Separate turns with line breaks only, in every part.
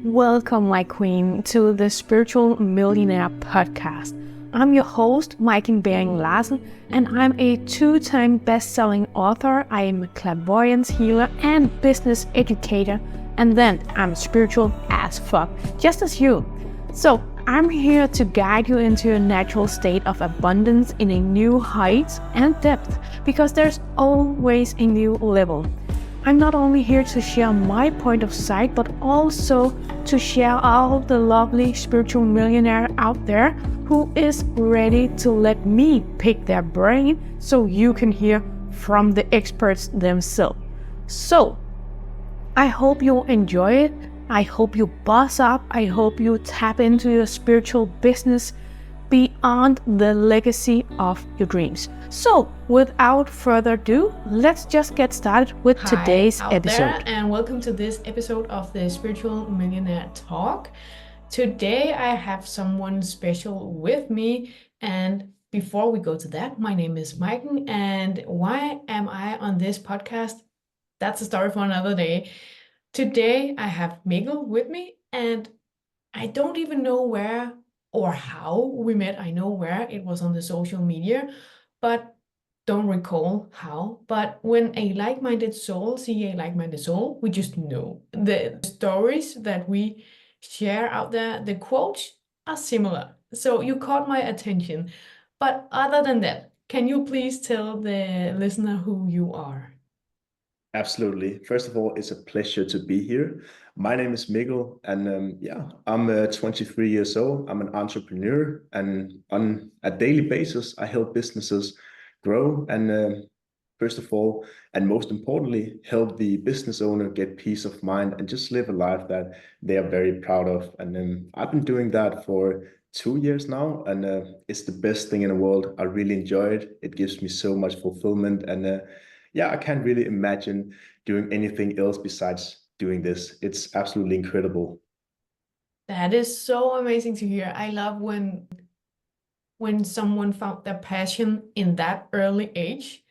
Welcome, my queen, to the Spiritual Millionaire podcast. I'm your host, Mikkel Larsen, and I'm a two-time best-selling author. I am a clairvoyance healer and business educator, and then I'm spiritual as fuck, just as you. So I'm here to guide you into a natural state of abundance in a new height and depth, because there's always a new level. I'm not only here to share my point of sight, but also to share all the lovely spiritual millionaire out there who is ready to let me pick their brain so you can hear from the experts themselves. So, I hope you enjoy it. I hope you boss up. I hope you tap into your spiritual business beyond the legacy of your dreams. So, without further ado, let's just get started with today's episode.
There, and welcome to this episode of the Spiritual Millionaire Talk. Today I have someone special with me, and before we go to that, my name is Mikkel, and why am I on this podcast? That's a story for another day. Today I have Mikkel with me, and I don't even know where or how we met. I know where, it was on the social media, but don't recall how. But when a like-minded soul see a like-minded soul, we just know. The stories that we share out there, the quotes are similar. So you caught my attention. But other than that, can you please tell the listener who you are?
Absolutely. First of all, it's a pleasure to be here. My name is Mikkel, and I'm 23 years old. I'm an entrepreneur, and on a daily basis, I help businesses grow and first of all, and most importantly, help the business owner get peace of mind and just live a life that they are very proud of. And I've been doing that for 2 years now, and it's the best thing in the world. I really enjoy it. It gives me so much fulfillment, and I can't really imagine doing anything else besides doing this. It's absolutely incredible.
That is so amazing to hear. I love when someone found their passion in that early age.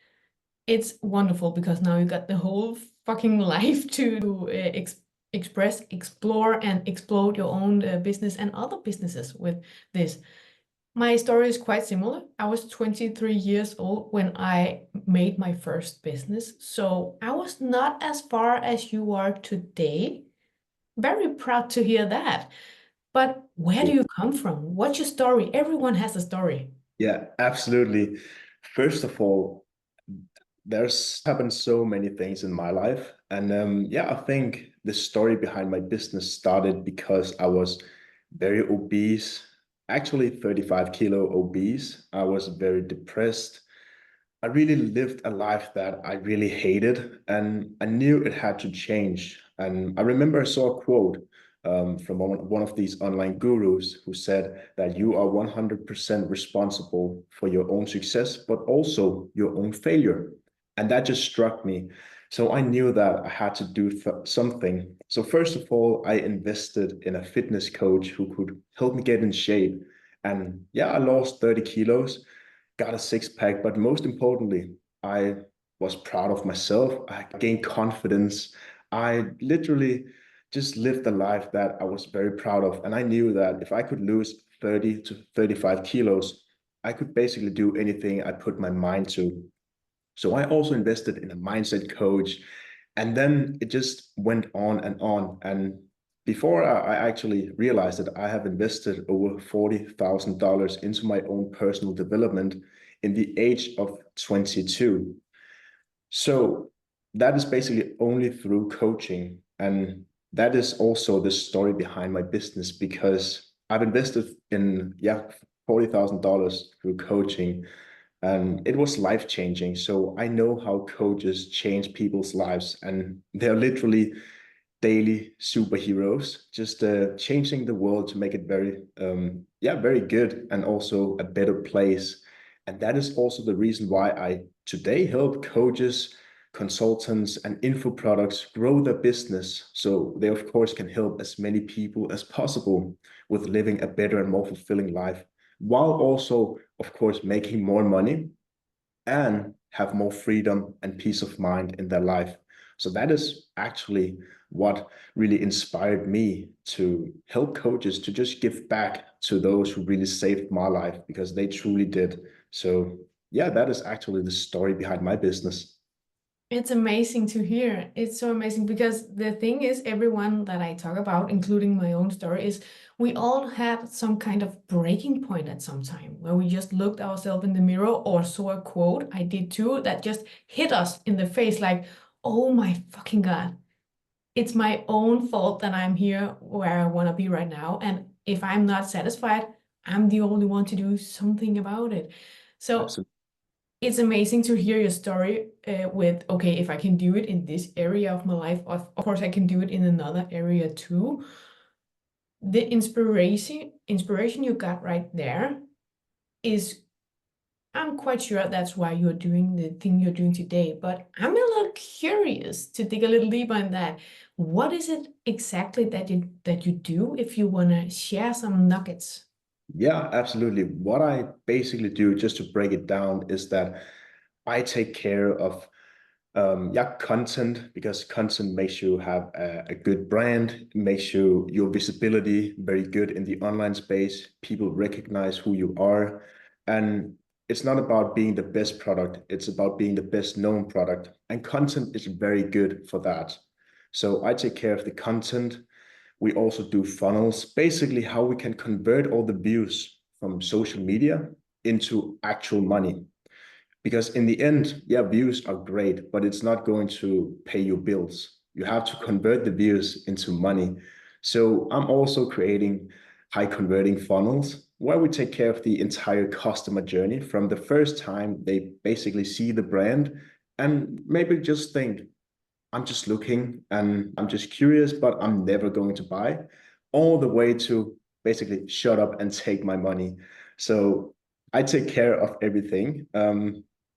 It's wonderful because now you got the whole fucking life to express, explore, and explode your own business and other businesses with this. My story is quite similar. I was 23 years old when I made my first business, so I was not as far as you are today. Very proud to hear that. But where do you come from? What's your story? Everyone has a story.
Yeah, absolutely. First of all, there's happened so many things in my life. And I think the story behind my business started because I was very obese, actually 35 kilo obese. I was very depressed. I really lived a life that I really hated, and I knew it had to change. And I remember I saw a quote from one of these online gurus who said that you are 100% responsible for your own success, but also your own failure. And that just struck me. So I knew that I had to do something. So first of all, I invested in a fitness coach who could help me get in shape. And I lost 30 kilos, got a six pack, but most importantly, I was proud of myself. I gained confidence. I literally just lived a life that I was very proud of. And I knew that if I could lose 30 to 35 kilos, I could basically do anything I put my mind to. So I also invested in a mindset coach, and then it just went on and on. And before I actually realized that I have invested over $40,000 into my own personal development in the age of 22. So that is basically only through coaching. And that is also the story behind my business, because I've invested in, $40,000 through coaching, and it was life changing. So I know how coaches change people's lives, and they're literally daily superheroes, just changing the world to make it very, very good and also a better place. And that is also the reason why I today help coaches, consultants, and info products grow their business, so they of course can help as many people as possible with living a better and more fulfilling life, while also, of course, making more money and have more freedom and peace of mind in their life. So that is actually what really inspired me to help coaches to just give back to those who really saved my life, because they truly did. So yeah, that is actually the story behind my business.
It's amazing to hear. It's so amazing because the thing is, everyone that I talk about, including my own story, is we all had some kind of breaking point at some time where we just looked ourselves in the mirror or saw a quote, I did too, that just hit us in the face like, oh my fucking God, it's my own fault that I'm here where I want to be right now. And if I'm not satisfied, I'm the only one to do something about it. So
Absolutely.
it's amazing to hear your story with, okay, if I can do it in this area of my life, of course I can do it in another area too. The inspiration you got right there is, I'm quite sure that's why you're doing the thing you're doing today, but I'm a little curious to dig a little deeper in that. What is it exactly that you do, if you want to share some nuggets?
Yeah, absolutely. What I basically do, just to break it down, is that I take care of content, because content makes you have a good brand, makes your visibility very good in the online space. People recognize who you are. And it's not about being the best product, it's about being the best known product. And content is very good for that. So I take care of the content. We also do funnels, basically how we can convert all the views from social media into actual money. Because in the end, yeah, views are great, but it's not going to pay your bills. You have to convert the views into money. So I'm also creating high converting funnels where we take care of the entire customer journey from the first time they basically see the brand and maybe just think, I'm just looking and I'm just curious, but I'm never going to buy, all the way to basically shut up and take my money. So I take care of everything,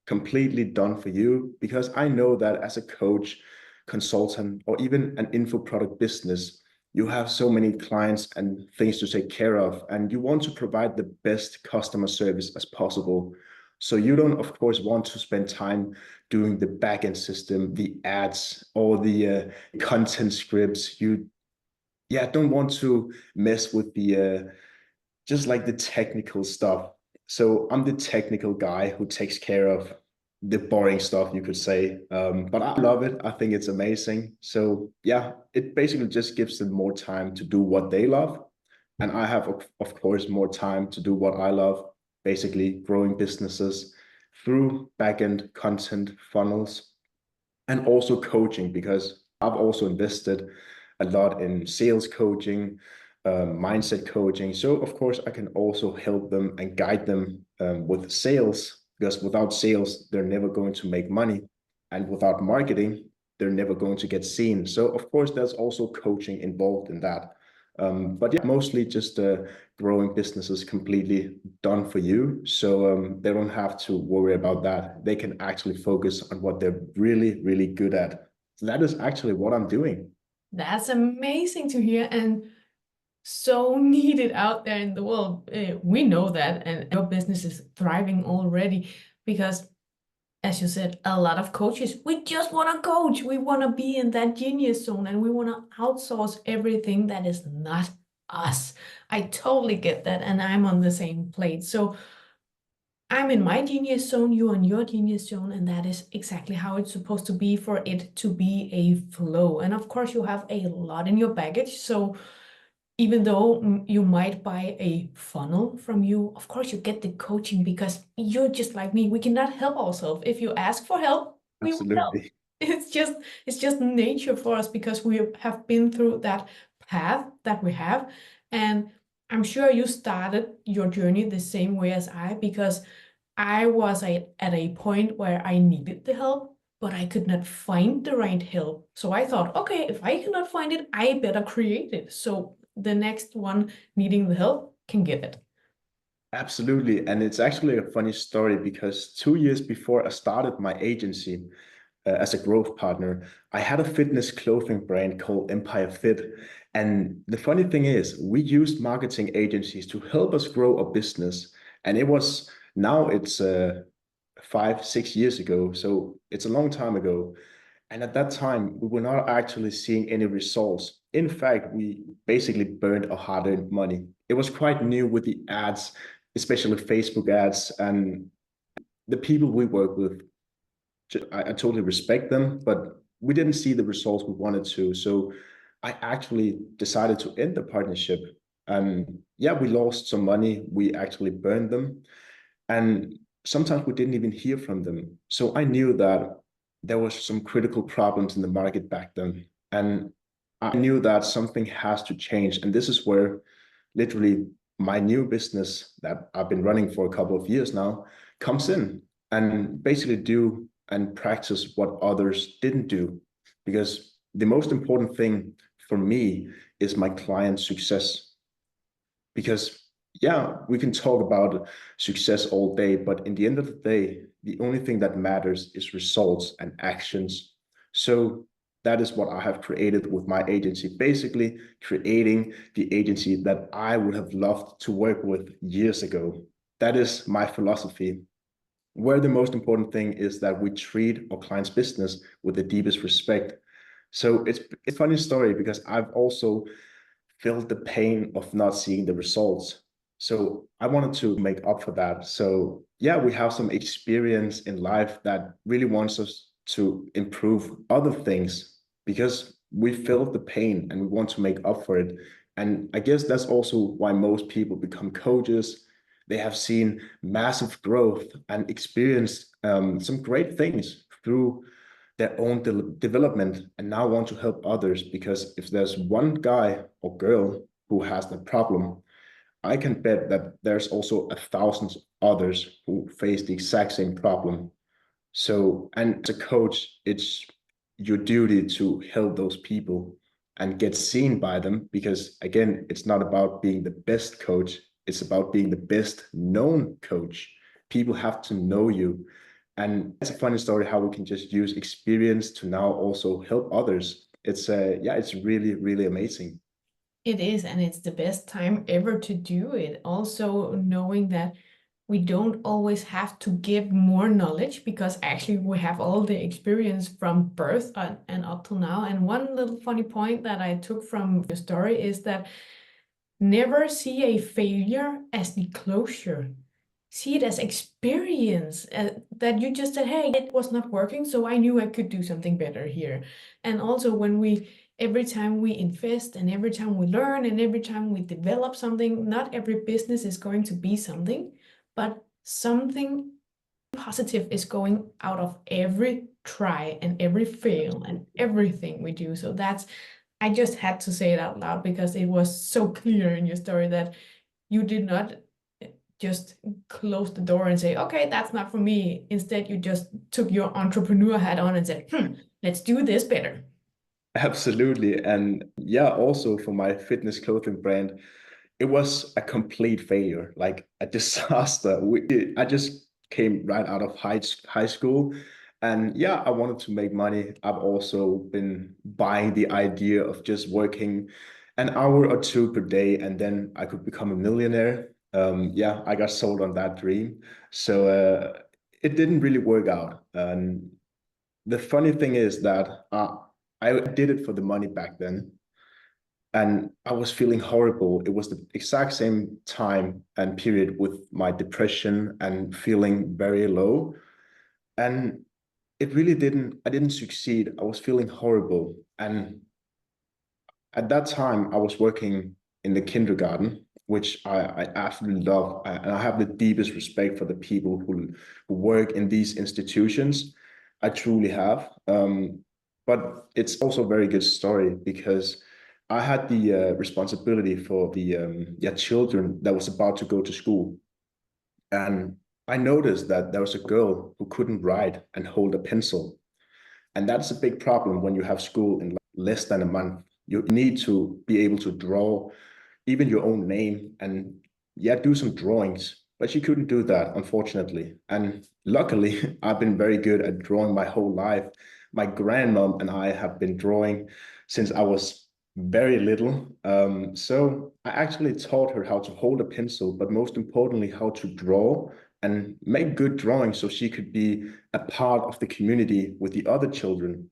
completely done for you, because I know that as a coach, consultant, or even an info product business, you have so many clients and things to take care of, and you want to provide the best customer service as possible. So you don't, of course, want to spend time doing the backend system, the ads, all the content scripts. You, yeah, don't want to mess with the just like the technical stuff. So I'm the technical guy who takes care of the boring stuff, you could say. But I love it. I think it's amazing. So yeah, it basically just gives them more time to do what they love. And I have, of course, more time to do what I love, basically growing businesses through backend content funnels and also coaching, because I've also invested a lot in sales coaching, mindset coaching. So of course I can also help them and guide them with sales, because without sales, they're never going to make money. And without marketing, they're never going to get seen. So of course, there's also coaching involved in that. But yeah, mostly just growing businesses completely done for you. So they don't have to worry about that. They can actually focus on what they're really, really good at. So that is actually what I'm doing.
That's amazing to hear and so needed out there in the world. We know that, and your business is thriving already because, as you said, a lot of coaches, we just want to coach. We want to be in that genius zone and we want to outsource everything that is not us. I totally get that, and I'm on the same plate. So I'm in my genius zone, you on your genius zone, and that is exactly how it's supposed to be for it to be a flow. And of course, you have a lot in your baggage. So even though you might buy a funnel from you, of course you get the coaching because you're just like me. We cannot help ourselves. If you ask for help, we will help.
Absolutely.
It's just nature for us because we have been through that path that we have. And I'm sure you started your journey the same way as I, because I was at a point where I needed the help, but I could not find the right help. So I thought, okay, if I cannot find it, I better create it. So the next one needing the help can get it.
Absolutely. And it's actually a funny story, because 2 years before I started my agency as a growth partner, I had a fitness clothing brand called Empire Fit. And the funny thing is, we used marketing agencies to help us grow a business. And it was, now it's 5, 6 years ago. So it's a long time ago. And at that time, we were not actually seeing any results. In fact, we basically burned our hard-earned money. It was quite new with the ads, especially Facebook ads, and the people we work with. I totally respect them, but we didn't see the results we wanted to. So I actually decided to end the partnership. And yeah, we lost some money. We actually burned them. And sometimes we didn't even hear from them. So I knew that there was some critical problems in the market back then. And I knew that something has to change. And this is where literally my new business that I've been running for a couple of years now comes in, and basically do and practice what others didn't do. Because the most important thing for me is my client's success. Because yeah, we can talk about success all day, but in the end of the day, the only thing that matters is results and actions. So that is what I have created with my agency, basically creating the agency that I would have loved to work with years ago. That is my philosophy, where the most important thing is that we treat our client's business with the deepest respect. So it's a funny story because I've also felt the pain of not seeing the results. So I wanted to make up for that. So yeah, we have some experience in life that really wants us to improve other things because we felt the pain and we want to make up for it. And I guess that's also why most people become coaches. They have seen massive growth and experienced some great things through their own development and now want to help others, because if there's one guy or girl who has the problem, I can bet that there's also 1,000 others who face the exact same problem. So, and as a coach, it's your duty to help those people and get seen by them, because again, it's not about being the best coach, it's about being the best known coach. People have to know you. And it's a funny story how we can just use experience to now also help others. It's yeah, it's really, really amazing.
It is, and it's the best time ever to do it. Also, knowing that we don't always have to give more knowledge because actually we have all the experience from birth and up till now. And one little funny point that I took from your story is that never see a failure as the closure. See it as experience, that you just said, hey, it was not working, so I knew I could do something better here. And also every time we invest and every time we learn and every time we develop something, not every business is going to be something, but something positive is going out of every try and every fail and everything we do. So I just had to say it out loud because it was so clear in your story that you did not just close the door and say, okay, that's not for me. Instead, you just took your entrepreneur hat on and said, let's do this better.
Absolutely. And yeah, also for my fitness clothing brand, it was a complete failure, like a disaster. I just came right out of high school. And yeah, I wanted to make money. I've also been buying the idea of just working an hour or two per day, and then I could become a millionaire. Yeah, I got sold on that dream. So it didn't really work out. And the funny thing is that I did it for the money back then, and I was feeling horrible. It was the exact same time and period with my depression and feeling very low. And I didn't succeed. I was feeling horrible. And at that time, I was working in the kindergarten, which I absolutely love. And I have the deepest respect for the people who work in these institutions. I truly have. But it's also a very good story because I had the responsibility for the yeah, children that was about to go to school. And I noticed that there was a girl who couldn't write and hold a pencil. And that's a big problem when you have school in less than a month. You need to be able to draw even your own name and yeah, do some drawings. But she couldn't do that, unfortunately. And luckily, I've been very good at drawing my whole life. My grandmom and I have been drawing since I was very little. So I actually taught her how to hold a pencil, but most importantly, how to draw and make good drawings so she could be a part of the community with the other children.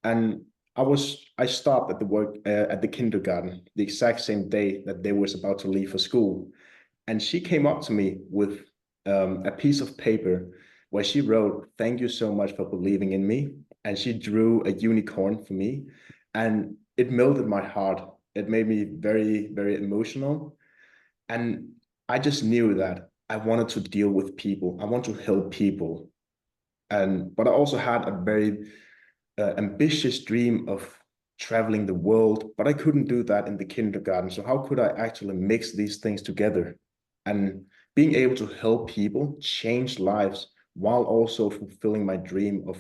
And I stopped at the work at the kindergarten the exact same day that they was about to leave for school. And she came up to me with a piece of paper where she wrote, "Thank you so much for believing in me." And she drew a unicorn for me. And it melted my heart. It made me very, very emotional. And I just knew that I wanted to deal with people. I want to help people. But I also had a very ambitious dream of traveling the world, but I couldn't do that in the kindergarten. So how could I actually mix these things together? And being able to help people change lives while also fulfilling my dream of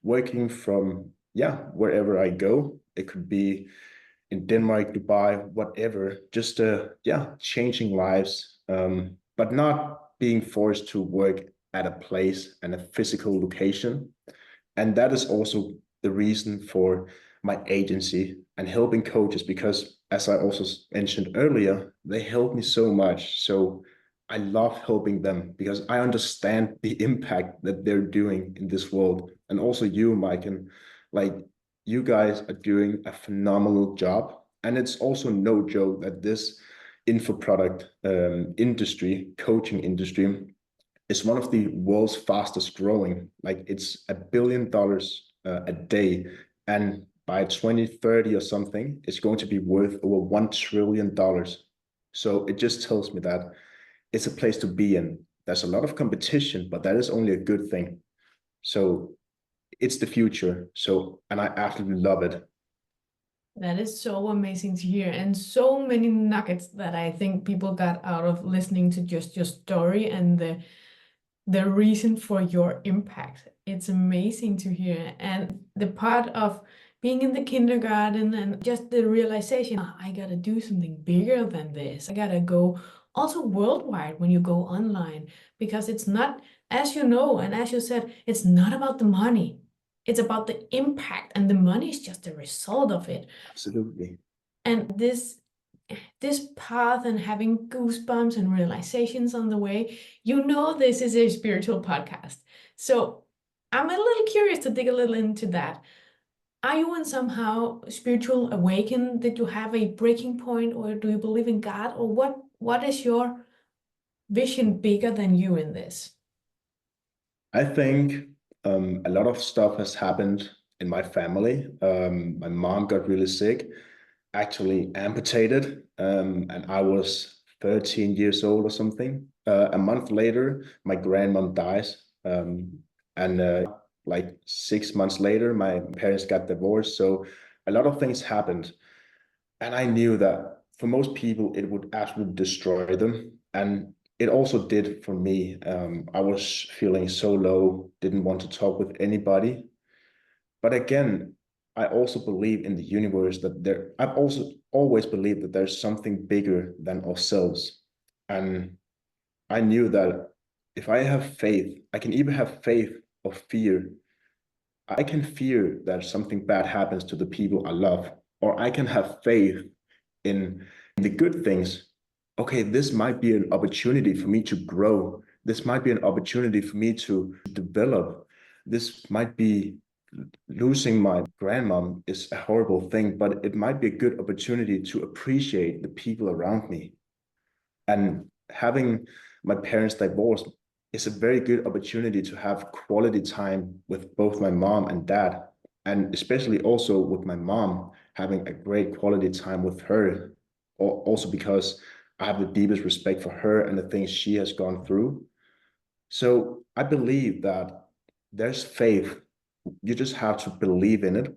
working from, yeah, wherever I go. It could be in Denmark, Dubai, whatever, just yeah, changing lives, but not being forced to work at a place and a physical location. And that is also the reason for my agency and helping coaches, because as I also mentioned earlier, they help me so much. So I love helping them because I understand the impact that they're doing in this world. And also you, Mike, and like you guys are doing a phenomenal job. And it's also no joke that this info product industry, coaching industry, is one of the world's fastest growing. Like it's $1 billion a day, and by 2030 or something, it's going to be worth over $1 trillion. So it just tells me that it's a place to be in. There's a lot of competition, but that is only a good thing. So it's the future. So, and I absolutely love it.
That is so amazing to hear, and so many nuggets that I think people got out of listening to just your story and the reason for your impact. It's amazing to hear. And the part of being in the kindergarten and just the realization, "Ah, I gotta do something bigger than this. I gotta go also worldwide when you go online, because it's not, as you know, and as you said, it's not about the money. It's about the impact, and the money is just a result of it.
Absolutely.
And this path and having goosebumps and realizations on the way, you know, this is a spiritual podcast. So I'm a little curious to dig a little into that. Are you in somehow spiritual awakened? Did you have a breaking point, or do you believe in God, or what is your vision bigger than you in this?
I think a lot of stuff has happened in my family. My mom got really sick, actually amputated, and I was 13 years old or something. A month later, my grandmom dies, and like 6 months later, my parents got divorced. So a lot of things happened, and I knew that for most people, it would absolutely destroy them. And it also did for me. I was feeling so low, didn't want to talk with anybody. But again, I also believe in the universe that I've also always believed that there's something bigger than ourselves. And I knew that if I have faith, I can either have faith or fear. I can fear that something bad happens to the people I love, or I can have faith in the good things. Okay, this might be an opportunity for me to grow. This might be an opportunity for me to develop. This might be losing my grandmom is a horrible thing, but it might be a good opportunity to appreciate the people around me. And having my parents divorced is a very good opportunity to have quality time with both my mom and dad. And especially also with my mom, having a great quality time with her. Also because I have the deepest respect for her and the things she has gone through. So I believe that there's faith. You just have to believe in it.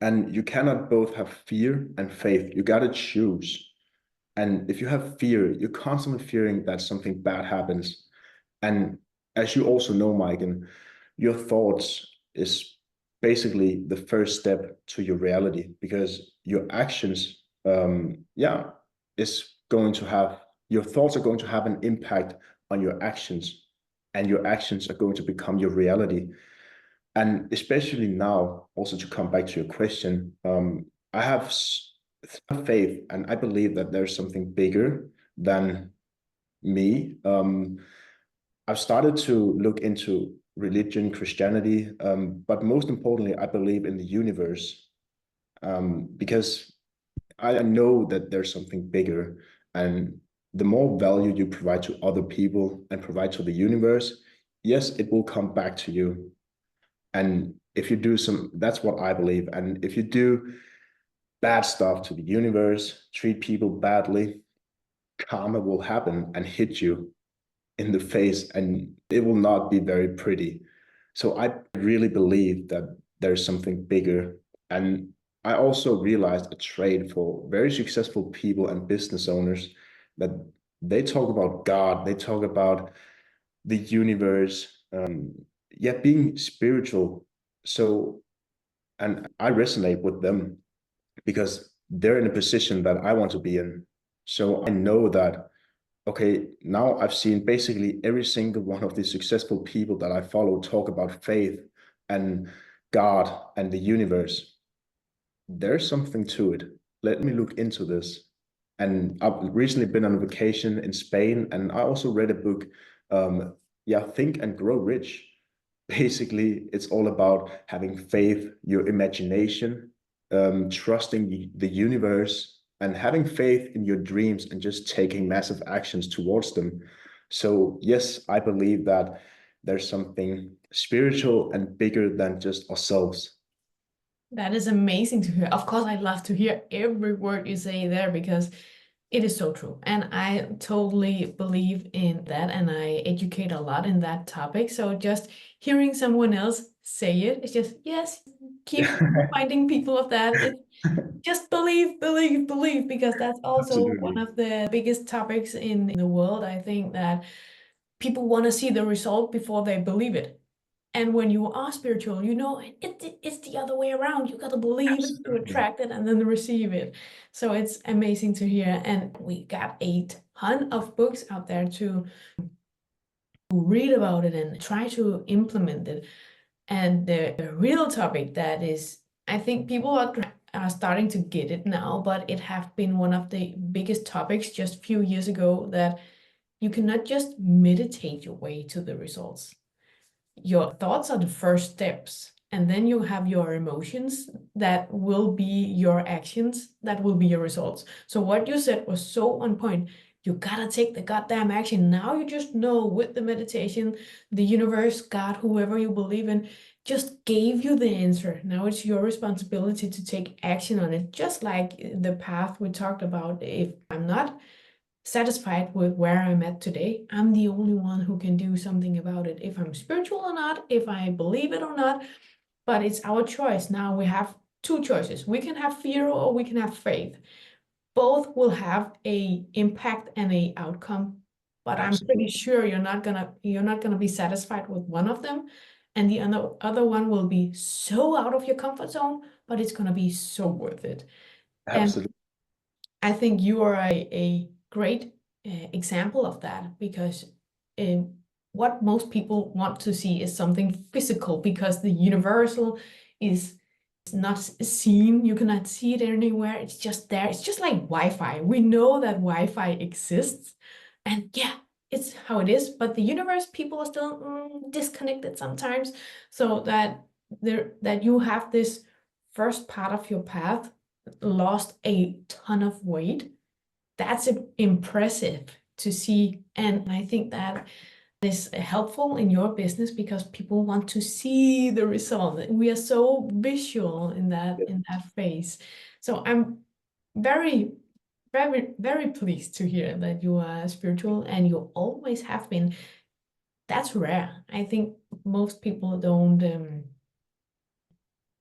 And you cannot both have fear and faith. You got to choose. And if you have fear, you're constantly fearing that something bad happens. And as you also know, Mike, and your thoughts is basically the first step to your reality, because your actions, yeah, is going to have, your thoughts are going to have an impact on your actions, and your actions are going to become your reality. And especially now, also to come back to your question, I have faith, and I believe that there's something bigger than me. I've started to look into religion, Christianity, but most importantly, I believe in the universe, because I know that there's something bigger, and the more value you provide to other people and provide to the universe, yes, it will come back to you. And if you do that's what I believe. And if you do bad stuff to the universe, treat people badly, karma will happen and hit you in the face, and it will not be very pretty. So I really believe that there's something bigger. And I also realized a trait for very successful people and business owners, that they talk about God, they talk about the universe, yet being spiritual. So, and I resonate with them because they're in a position that I want to be in. So I know that, okay, now I've seen basically every single one of the successful people that I follow talk about faith and God and the universe. There's something to it. Let me look into this. And I've recently been on a vacation in Spain, and I also read a book, Think and Grow Rich. Basically, it's all about having faith, your imagination, trusting the universe, and having faith in your dreams and just taking massive actions towards them. So, yes, I believe that there's something spiritual and bigger than just ourselves.
That is amazing to hear. Of course, I love to hear every word you say there because it is so true. And I totally believe in that, and I educate a lot in that topic. So just hearing someone else say it, it's just, yes, keep finding people of that. It's just believe, believe, believe, because that's also one
Absolutely.
of the biggest topics in the world. I think that people want to see the result before they believe it. And when you are spiritual, it's the other way around. You got to believe it to
Absolutely.
attract it and then receive it. So it's amazing to hear. And we got a ton of books out there to read about it and try to implement it. And the real topic that is, I think people are starting to get it now, but it have been one of the biggest topics just a few years ago, that you cannot just meditate your way to the results. Your thoughts are the first steps, and then you have your emotions that will be your actions, that will be your results. So what you said was so on point. You gotta take the goddamn action. Now you just know, with the meditation, the universe, God, whoever you believe in, just gave you the answer. Now it's your responsibility to take action on it. Just like the path we talked about. If I'm not satisfied with where I'm at today, I'm the only one who can do something about it. If I'm spiritual or not, if I believe it or not, but it's our choice. Now we have two choices. We can have fear or we can have faith. Both will have a impact and a outcome, but I'm pretty
Absolutely.
sure you're not gonna be satisfied with one of them, and the other one will be so out of your comfort zone, but it's gonna be so worth it. And
Absolutely.
I think you are a great example of that, because what most people want to see is something physical, because the universal is not seen. You cannot see it anywhere. It's just there. It's just like Wi-Fi. We know that Wi-Fi exists, and yeah, it's how it is. But the universe, people are still disconnected sometimes. So that you have this first part of your path lost a ton of weight. That's impressive to see. And I think that is helpful in your business because people want to see the result. We are so visual in that phase. So I'm very, very, very pleased to hear that you are spiritual and you always have been. That's rare. I think most people don't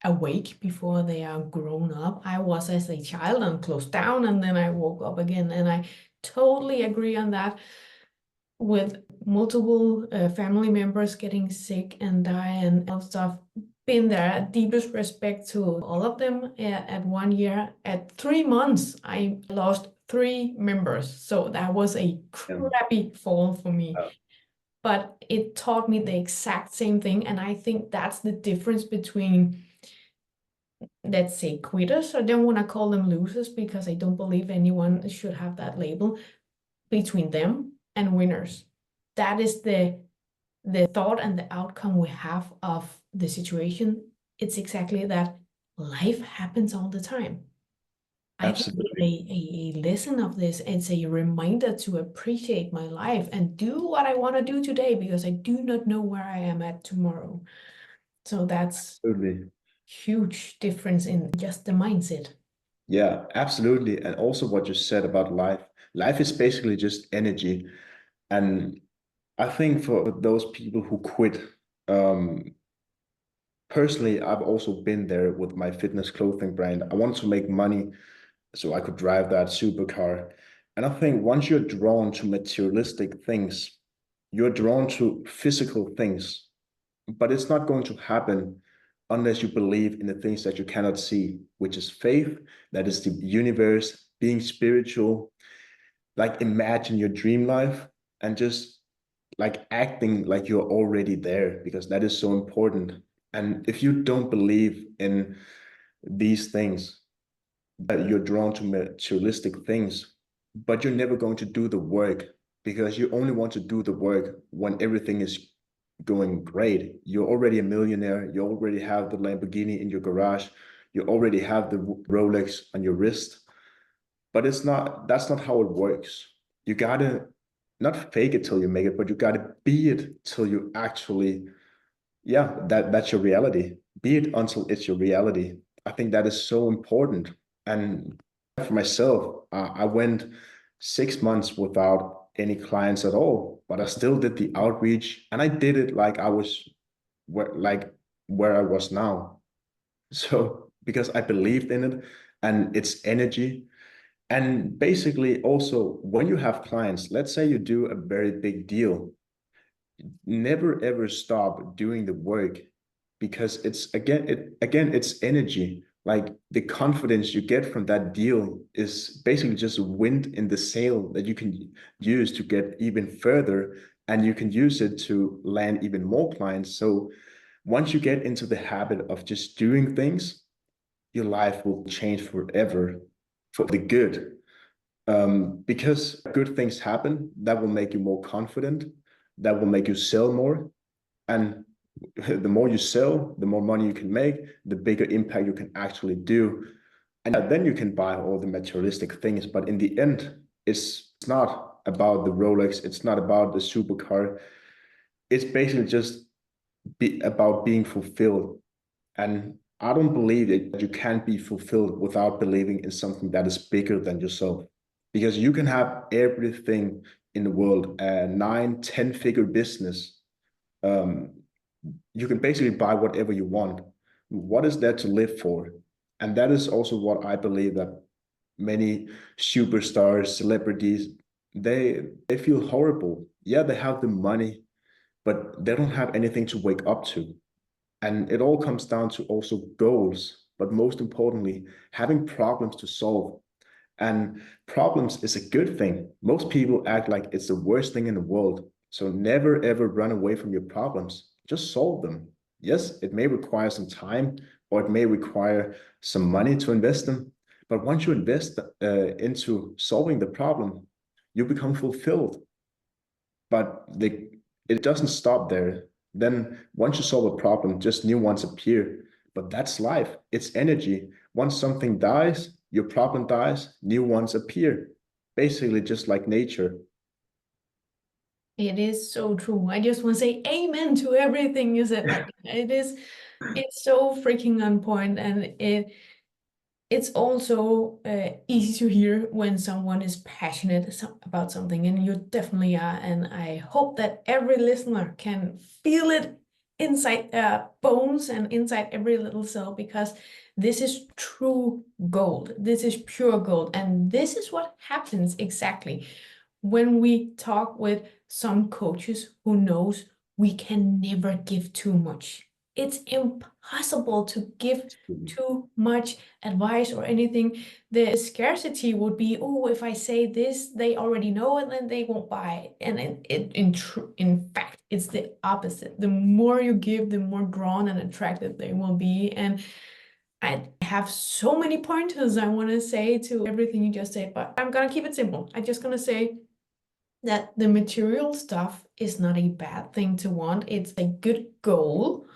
awake before they are grown up. I was as a child and closed down, and then I woke up again. And I totally agree on that, with multiple family members getting sick and die and all stuff. Been there. Deepest respect to all of them. At 1 year, at 3 months, I lost 3 members. So that was a
Yeah.
crappy fall for me. But it taught me the exact same thing. And I think that's the difference between, let's say, quitters. I don't want to call them losers because I don't believe anyone should have that label, between them and winners. That is the the thought and the outcome we have of the situation, it's exactly that life happens all the time. I think
Absolutely.
a lesson of this, it's a reminder to appreciate my life and do what I want to do today because I do not know where I am at tomorrow. So that's
Absolutely.
huge difference in just the mindset.
Yeah, absolutely. And also what you said about life. Life is basically just energy. And I think for those people who quit, um, personally, I've also been there with my fitness clothing brand. I wanted to make money so I could drive that supercar. And I think once you're drawn to materialistic things, you're drawn to physical things, but it's not going to happen unless you believe in the things that you cannot see, which is faith, that is the universe, being spiritual, like imagine your dream life and just like acting like you're already there because that is so important. And if you don't believe in these things, that you're drawn to materialistic things, but you're never going to do the work because you only want to do the work when everything is going great. You're already a millionaire. You already have the Lamborghini in your garage. You already have the Rolex on your wrist. But that's not how it works. You gotta not fake it till you make it, but you gotta be it till you actually, yeah, that's your reality. Be it until it's your reality. I think that is so important. And for myself, I went 6 months without any clients at all, but I still did the outreach and I did it like I was where I was now. So because I believed in it and its energy. And basically also when you have clients, let's say you do a very big deal, never ever stop doing the work because it's energy. Like the confidence you get from that deal is basically just wind in the sail that you can use to get even further, and you can use it to land even more clients. So once you get into the habit of just doing things, your life will change forever for the good. Because good things happen that will make you more confident, that will make you sell more. And the more you sell, the more money you can make, the bigger impact you can actually do. And then you can buy all the materialistic things. But in the end, it's not about the Rolex, it's not about the supercar. It's basically just about being fulfilled. And I don't believe that you can't be fulfilled without believing in something that is bigger than yourself. Because you can have everything in the world, a 9, 10 figure business. Um, you can basically buy whatever you want. What is there to live for? And that is also what I believe that many superstars, celebrities, they feel horrible. Yeah, they have the money, but they don't have anything to wake up to. And it all comes down to also goals, but most importantly, having problems to solve. And problems is a good thing. Most people act like it's the worst thing in the world. So never ever run away from your problems. Just solve them. Yes, it may require some time or it may require some money to invest them. But once you invest into solving the problem, you become fulfilled. But it doesn't stop there. Then once you solve a problem, just new ones appear. But that's life. It's energy. Once something dies, your problem dies, new ones appear. Basically, just like nature.
It is so true. I just want to say amen to everything you said, Mike. It's so freaking on point, and it's also easy to hear when someone is passionate about something, and you definitely are. And I hope that every listener can feel it inside their bones and inside every little cell, because this is true gold. This is pure gold. And this is what happens exactly when we talk with some coaches who knows we can never give too much. It's impossible to give too much advice or anything. The scarcity would be, oh, if I say this, they already know it, then they won't buy it. And in fact, it's the opposite. The more you give, the more drawn and attracted they will be. And I have so many pointers I want to say to everything you just said, but I'm gonna keep it simple. I'm just gonna say that the material stuff is not a bad thing to want. It's a good goal,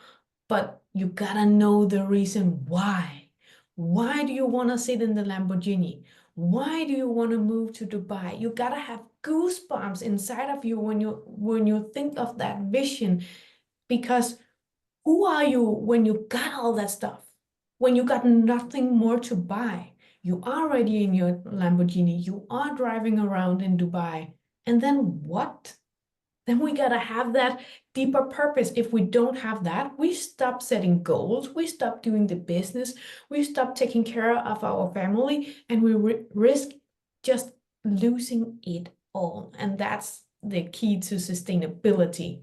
but you gotta know the reason why. Why do you want to sit in the Lamborghini? Why do you want to move to Dubai? You gotta have goosebumps inside of you when you think of that vision, because who are you when you got all that stuff? When you got nothing more to buy? You are already in your Lamborghini, you are driving around in Dubai, and then what? Then we gotta have that deeper purpose. If we don't have that, we stop setting goals, we stop doing the business, we stop taking care of our family, and we risk just losing it all. And that's the key to sustainability.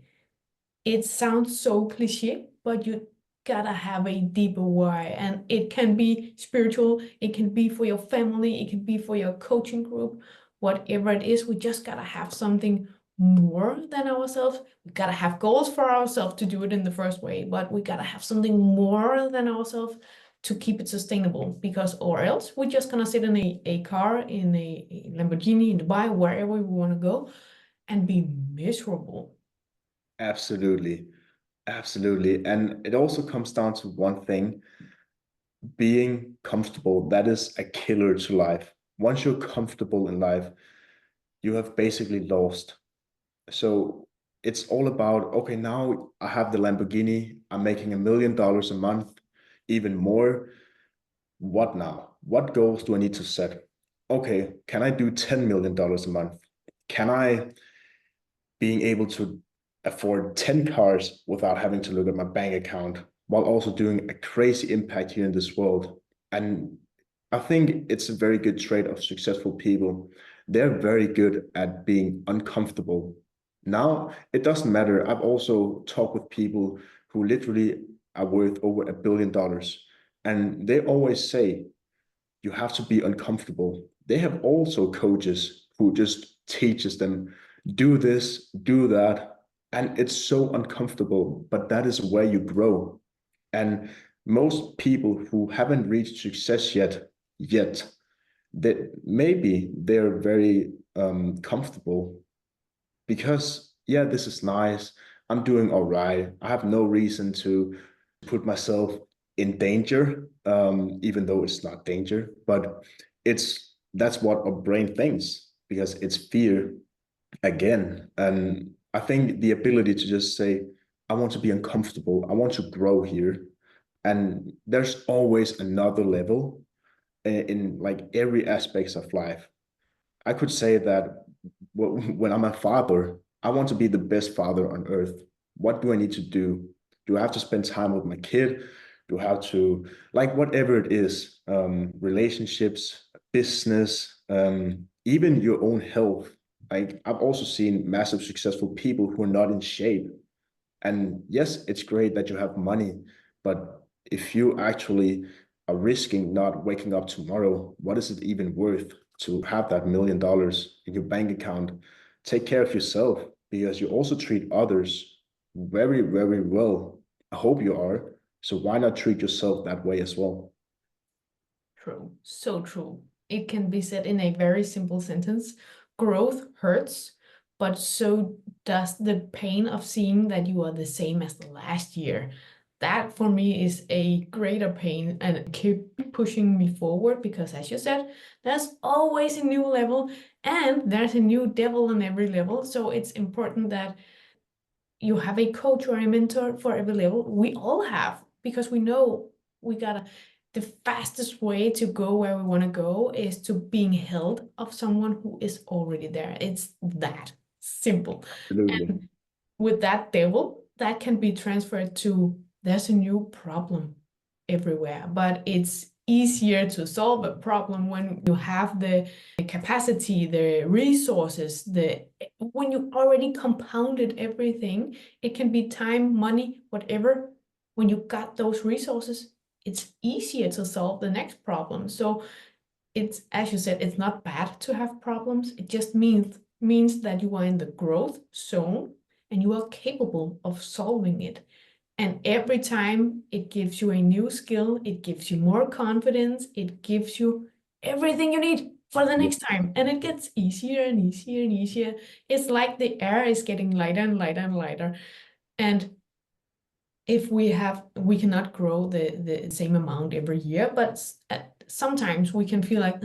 It sounds so cliche, but you gotta have a deeper why. And it can be spiritual, it can be for your family, it can be for your coaching group, whatever it is. We just gotta have something more than ourselves. We gotta have goals for ourselves to do it in the first way, but we gotta have something more than ourselves to keep it sustainable, because or else we're just gonna sit in a car, in a Lamborghini, in Dubai, wherever we want to go, and be miserable.
Absolutely. Absolutely. And it also comes down to one thing, being comfortable. That is a killer to life. Once you're comfortable in life, you have basically lost. So it's all about, okay, now I have the Lamborghini, I'm making $1 million a month, even more. What now? What goals do I need to set? Okay, can I do $10 million a month? Can I being able to afford 10 cars without having to look at my bank account while also doing a crazy impact here in this world? And I think it's a very good trait of successful people. They're very good at being uncomfortable. Now, it doesn't matter. I've also talked with people who literally are worth over $1 billion. And they always say, you have to be uncomfortable. They have also coaches who just teaches them, do this, do that. And it's so uncomfortable, but that is where you grow. And most people who haven't reached success yet, that maybe they're very comfortable because, yeah, this is nice. I'm doing all right. I have no reason to put myself in danger, even though it's not danger, but that's what our brain thinks because it's fear again. And I think the ability to just say, I want to be uncomfortable, I want to grow here. And there's always another level in like every aspects of life. I could say that when I'm a father, I want to be the best father on earth. What do I need to do? Do I have to spend time with my kid? Do I have to, like, whatever it is, relationships, business, even your own health. Like, I've also seen massive successful people who are not in shape. And yes, it's great that you have money, but if you actually are risking not waking up tomorrow, what is it even worth to have that $1 million in your bank account? Take care of yourself because you also treat others very, very well. I hope you are. So why not treat yourself that way as well?
True, so true. It can be said in a very simple sentence. Growth hurts, but so does the pain of seeing that you are the same as the last year. That for me is a greater pain and keep pushing me forward, because as you said, there's always a new level and there's a new devil on every level. So it's important that you have a coach or a mentor for every level. We all have, because we know we gotta, the fastest way to go where we want to go is to being held of someone who is already there. It's that simple.
Absolutely.
And with that devil, that can be transferred to, there's a new problem everywhere, but it's easier to solve a problem when you have the capacity, the resources, the when you already compounded everything. It can be time, money, whatever. When you got those resources, it's easier to solve the next problem. So it's, as you said, it's not bad to have problems. It just means that you are in the growth zone and you are capable of solving it. And every time it gives you a new skill, it gives you more confidence, it gives you everything you need for the next time. And it gets easier and easier and easier. It's like the air is getting lighter and lighter and lighter. And if we cannot grow the same amount every year, but sometimes we can feel like,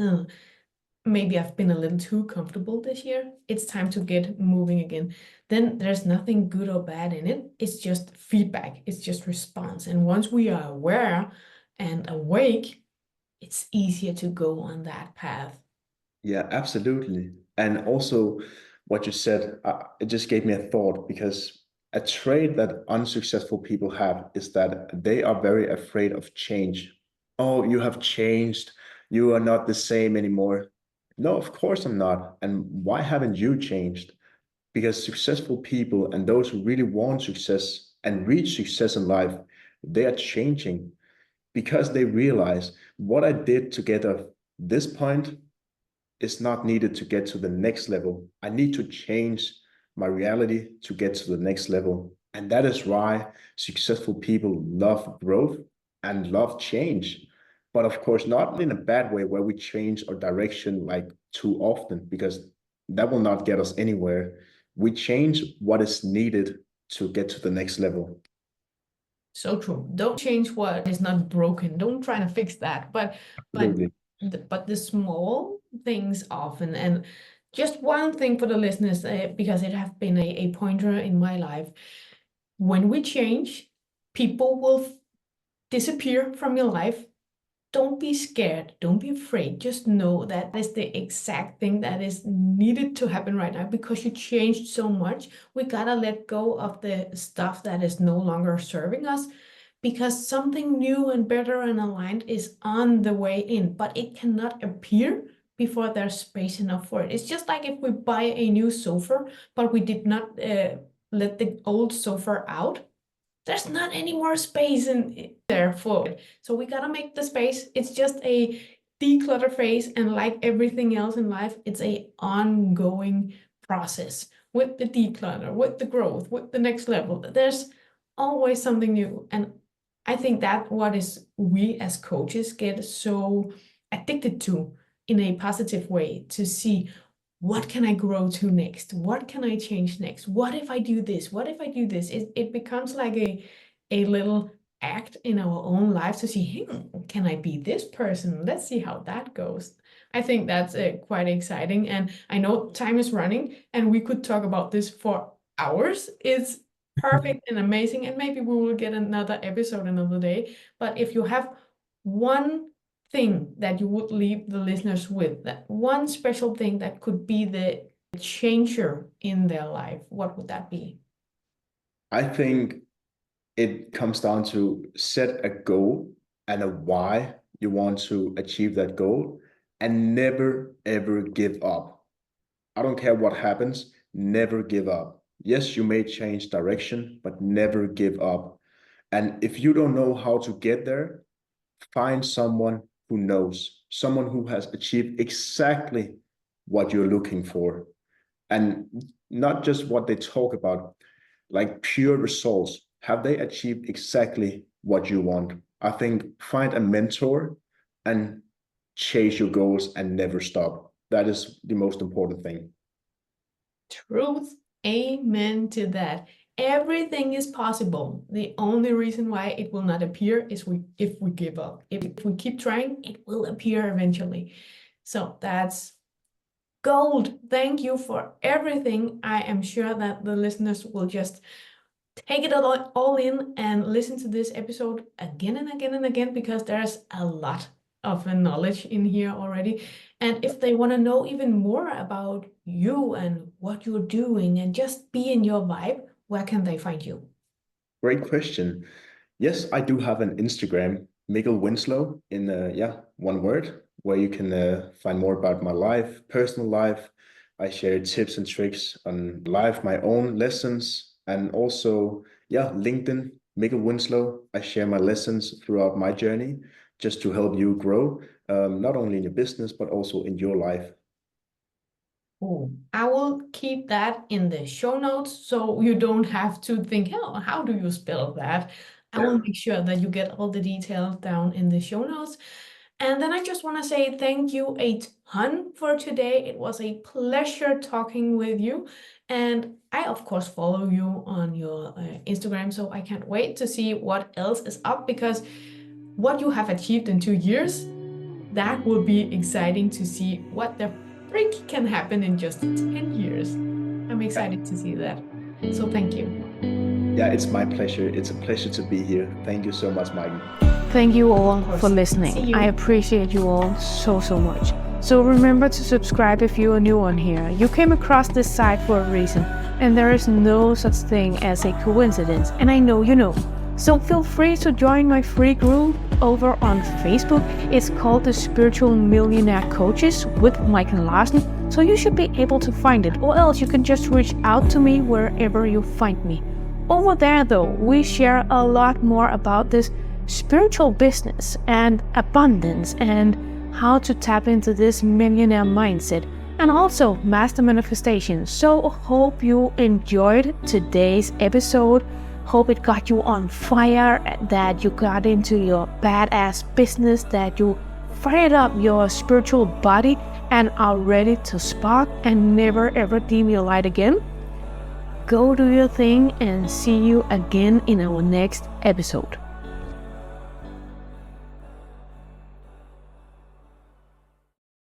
maybe I've been a little too comfortable this year. It's time to get moving again. Then there's nothing good or bad in it. It's just feedback. It's just response. And once we are aware and awake, it's easier to go on that path.
Yeah, absolutely. And also, what you said, it just gave me a thought because a trait that unsuccessful people have is that they are very afraid of change. Oh, you have changed. You are not the same anymore. No, of course I'm not. And why haven't you changed? Because successful people and those who really want success and reach success in life, they are changing because they realize what I did to get to this point is not needed to get to the next level. I need to change my reality to get to the next level. And that is why successful people love growth and love change. But of course, not in a bad way where we change our direction like too often, because that will not get us anywhere. We change what is needed to get to the next level.
So true. Don't change what is not broken. Don't try to fix that. But
Absolutely.
the small things often, and just one thing for the listeners, because it have been a pointer in my life. When we change, people will disappear from your life. Don't be scared. Don't be afraid. Just know that is the exact thing that is needed to happen right now because you changed so much. We gotta let go of the stuff that is no longer serving us because something new and better and aligned is on the way in, but it cannot appear before there's space enough for it. It's just like if we buy a new sofa, but we did not let the old sofa out, there's not any more space in there for it. So we gotta make the space. It's just a declutter phase, and like everything else in life, it's a ongoing process with the declutter, with the growth, with the next level. There's always something new. And I think that what is we as coaches get so addicted to in a positive way to see what can I grow to next? What can I change next? What if I do this? What if I do this? It becomes like a little act in our own life to see, hey, can I be this person? Let's see how that goes. I think that's quite exciting. And I know time is running and we could talk about this for hours. It's perfect and amazing. And maybe we will get another episode another day. But if you have one thing that you would leave the listeners with, that one special thing that could be the changer in their life, what would that be?
I think it comes down to set a goal and a why you want to achieve that goal and never ever give up. I don't care what happens, never give up. Yes, you may change direction, but never give up. And if you don't know how to get there, find someone who knows, someone who has achieved exactly what you're looking for. And not just what they talk about, like pure results. Have they achieved exactly what you want? I think find a mentor and chase your goals and never stop. That is the most important thing.
Truth. Amen to that. Everything is possible. The only reason why it will not appear is if we give up. If we keep trying, it will appear eventually. So that's gold. Thank you for everything. I am sure that the listeners will just take it all in and listen to this episode again and again and again because there's a lot of knowledge in here already. And if they want to know even more about you and what you're doing and just be in your vibe, where can they find you?
Great question. Yes, I do have an Instagram, Mikkel Winslow, in one word, where you can find more about my life, personal life. I share tips and tricks on life, my own lessons, and also LinkedIn, Mikkel Winslow. I share my lessons throughout my journey just to help you grow, not only in your business but also in your life.
Oh, I will keep that in the show notes so you don't have to think, oh, how do you spell that? I will make sure that you get all the details down in the show notes. And then I just want to say thank you a ton for today. It was a pleasure talking with you. And I, of course, follow you on your Instagram, so I can't wait to see what else is up, because what you have achieved in 2 years, that will be exciting to see what the freak can happen in just 10 years. I'm excited to see that. So thank you.
Yeah, it's my pleasure. It's a pleasure to be here. Thank you so much, Mike.
Thank you all for listening. I appreciate you all so much. So remember to subscribe if you are new on here. You came across this site for a reason, and there is no such thing as a coincidence, and I know you know. So feel free to join my free group over on Facebook. It's called the Spiritual Millionaire Coaches with Mikkel Larsen. So you should be able to find it, or else you can just reach out to me wherever you find me. Over there though, we share a lot more about this spiritual business and abundance and how to tap into this millionaire mindset, and also master manifestation. So hope you enjoyed today's episode. Hope it got you on fire, that you got into your badass business, that you fired up your spiritual body and are ready to spark and never ever dim your light again. Go do your thing, and see you again in our next episode.